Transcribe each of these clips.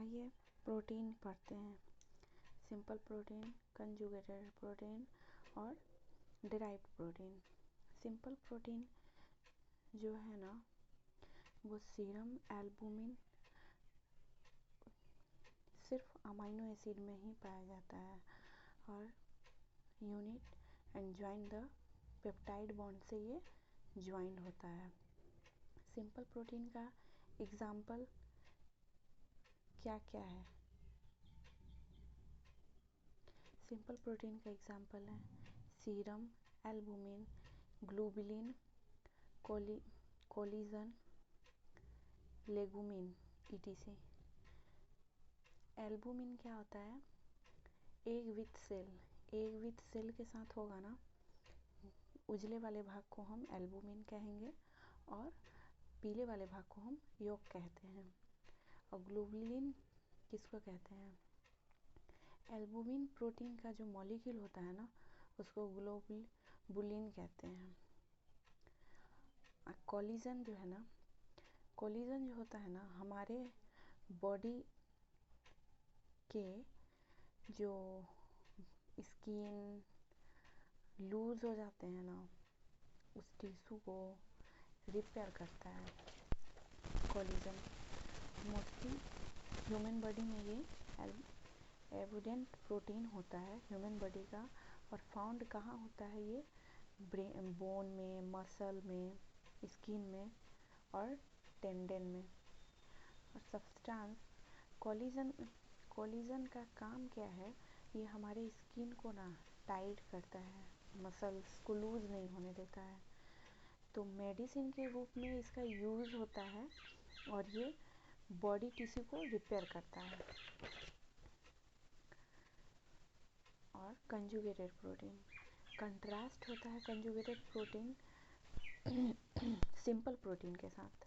आइए प्रोटीन पढ़ते हैं। सिंपल प्रोटीन, कंजुगेटेड प्रोटीन और डिराइव्ड प्रोटीन। सिंपल प्रोटीन जो है ना वो सीरम एल्बुमिन सिर्फ अमाइनो एसिड में ही पाया जाता है और unit and join the peptide bond से ये ज्वाइंट होता है। सिंपल प्रोटीन का एग्जाम्पल क्या क्या है? सिंपल प्रोटीन का एग्जाम्पल है serum albumin, globulin, collagen, legumin etc। Albumin क्या होता है? एग विथ सेल के साथ होगा ना, उजले वाले भाग को हम एल्बुमिन कहेंगे और पीले वाले भाग को हम योक कहते हैं। और ग्लोबुलिन किसको कहते हैं? एल्बुमिन प्रोटीन का जो मॉलिक्यूल होता है ना उसको ग्लोबुलिन कहते हैं। कोलिजन जो है ना, कोलिजन जो होता है ना हमारे बॉडी के जो स्किन लूज हो जाते हैं ना उस टिश्यू को रिपेयर करता है कोलिजन। मोस्टली ह्यूमन बॉडी में ये एविडेंट प्रोटीन होता है ह्यूमन बॉडी का। और फाउंड कहाँ होता है ये? बोन में, मसल में, स्किन में और टेंडन में। और सब्सटेंस कोलिजन का काम क्या है? ये हमारे स्किन को ना टाइट करता है, मसल्स को लूज नहीं होने देता है। तो मेडिसिन के रूप में इसका यूज़ होता है और ये बॉडी टिश्यू को रिपेयर करता है। और कंजुगेटेड प्रोटीन, कंट्रास्ट होता है कंजुगेटेड प्रोटीन सिंपल प्रोटीन के साथ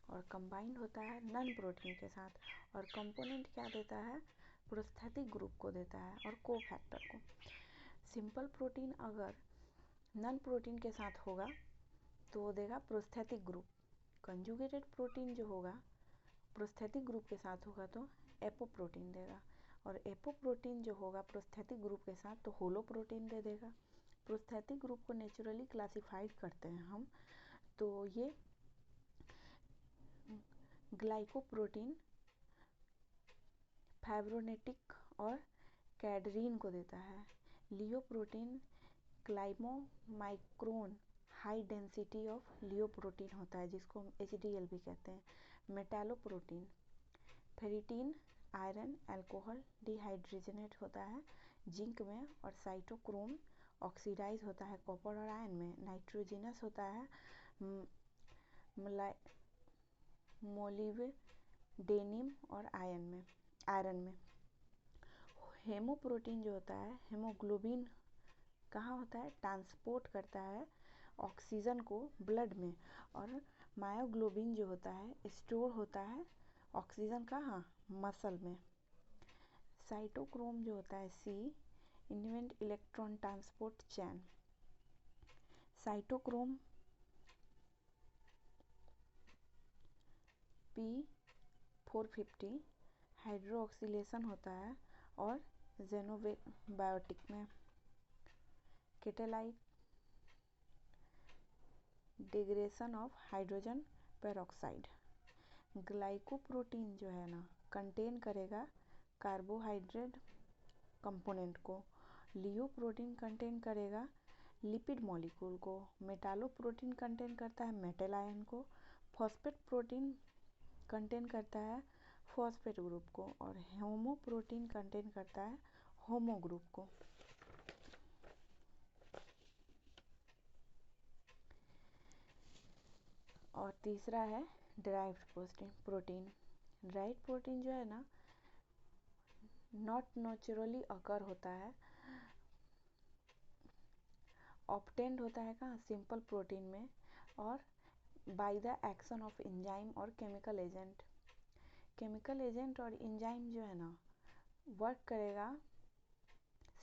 और कंबाइंड होता है नन प्रोटीन के साथ। और कंपोनेंट क्या देता है? प्रोस्थेटिक ग्रुप को देता है और कोफैक्टर को। सिंपल प्रोटीन अगर नन प्रोटीन के साथ होगा तो वो देगा प्रोस्थेटिक ग्रुप। कंजुगेटेड प्रोटीन जो होगा प्रोस्थेटिक ग्रुप के साथ होगा तो एपोप्रोटीन देगा। और एपोप्रोटीन जो होगा प्रोस्थेटिक ग्रुप के साथ तो होलो प्रोटीन दे देगा। प्रोस्थेटिक ग्रुप को नेचुरली क्लासिफाइड करते हैं हम, तो ये ग्लाइकोप्रोटीन, फाइब्रोनेटिक और कैडरीन को देता है। लियोप्रोटीन क्लाइमोमाइक्रोन हाई डेंसिटी ऑफ लियोप्रोटीन होता है जिसको हम HDL भी कहते हैं। मेटालोप्रोटीन फेरिटीन आयरन अल्कोहल डिहाइड्रोजनेट होता है जिंक में। और साइटोक्रोम ऑक्सीडाइज होता है कॉपर और आयरन में। नाइट्रोजिनस होता है मोलिब्डेनम और आयरन में। हेमोप्रोटीन जो होता है हेमोग्लोबिन कहाँ होता है? ट्रांसपोर्ट करता है ऑक्सीजन को ब्लड में। और मायोग्लोबिन जो होता है स्टोर होता है ऑक्सीजन कहाँ? मसल में। साइटोक्रोम जो होता है C invent electron transport chain. Cytochrome P450 hydroxylation होता है और जेनोबायोटिक में। Catalase degradation of hydrogen peroxide. Glycoprotein जो है ना कंटेन करेगा कार्बोहाइड्रेट कंपोनेंट को। लियोप्रोटीन कंटेन करेगा लिपिड मॉलिक्यूल को। मेटालोप्रोटीन कंटेन करता है मेटल आयन को। फॉस्फेट प्रोटीन कंटेन करता है फॉस्फेट ग्रुप को। और होमोप्रोटीन कंटेन करता है होमो ग्रुप को। और तीसरा है डिराइव्ड प्रोटीन। डिराइव्ड प्रोटीन जो है ना नॉट नेचुरली अकर होता है, ऑब्टेन्ड होता है कहाँ? सिंपल प्रोटीन में और by the action of enzyme और केमिकल एजेंट। केमिकल एजेंट और एंजाइम जो है ना वर्क करेगा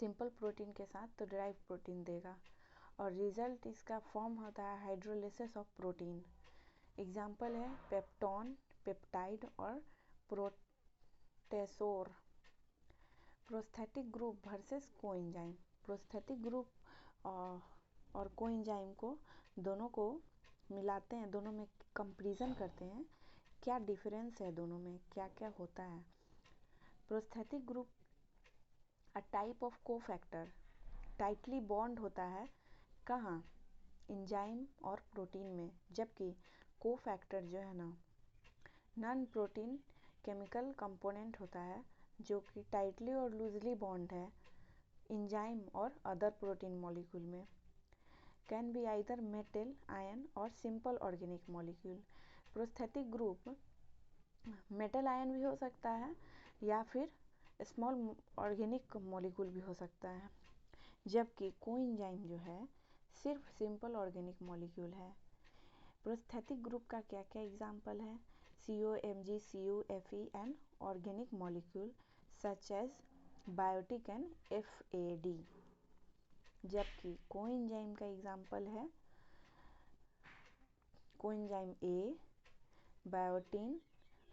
सिंपल प्रोटीन के साथ तो डिराइव्ड प्रोटीन देगा। और रिजल्ट इसका फॉर्म होता है हाइड्रोलिसिस ऑफ प्रोटीन। एग्जाम्पल है पेप्टोन, पेप्टाइड और टेसोर। Prosthetic group versus coenzyme. Prosthetic group और कोएंजाइम को दोनों को मिलाते हैं, दोनों में कंपैरिजन करते हैं, क्या डिफरेंस है दोनों में, क्या क्या होता है। Prosthetic group a type of cofactor tightly bond होता है कहाँ, एंजाइम और प्रोटीन में, जबकि कोफैक्टर जो है ना नॉन प्रोटीन केमिकल कंपोनेंट होता है जो कि टाइटली और लूजली बॉन्ड है एंजाइम और अदर प्रोटीन मॉलिक्यूल में। Can be either metal ion और simple organic molecule. Prosthetic group metal ion भी हो सकता है या फिर स्मॉल ऑर्गेनिक मॉलिक्यूल भी हो सकता है, जबकि कोएंजाइम जो है सिर्फ सिंपल ऑर्गेनिक मॉलिक्यूल है। प्रोस्थेटिक ग्रुप का क्या क्या एग्जाम्पल है, COMG, CUFE and organic molecule such as biotic and FAD, जबकि कोएंजाइम का एग्जाम्पल है coenzyme A, biotin,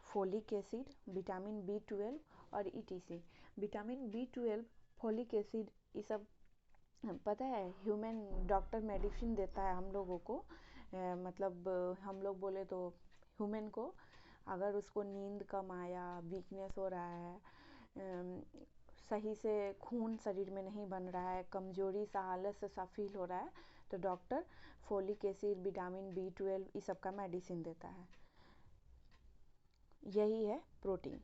folic acid, vitamin B12 और ETC। Vitamin B12, folic acid, ये सब पता है ह्यूमन डॉक्टर मेडिसिन देता है हम लोगों को, मतलब हम लोग बोले तो ह्यूमन को अगर उसको नींद कम आया, वीकनेस हो रहा है, सही से खून शरीर में नहीं बन रहा है, कमजोरी सा आलस सा फील हो रहा है, तो doctor folic acid, vitamin B12 ये सब का मेडिसिन देता है। यही है प्रोटीन।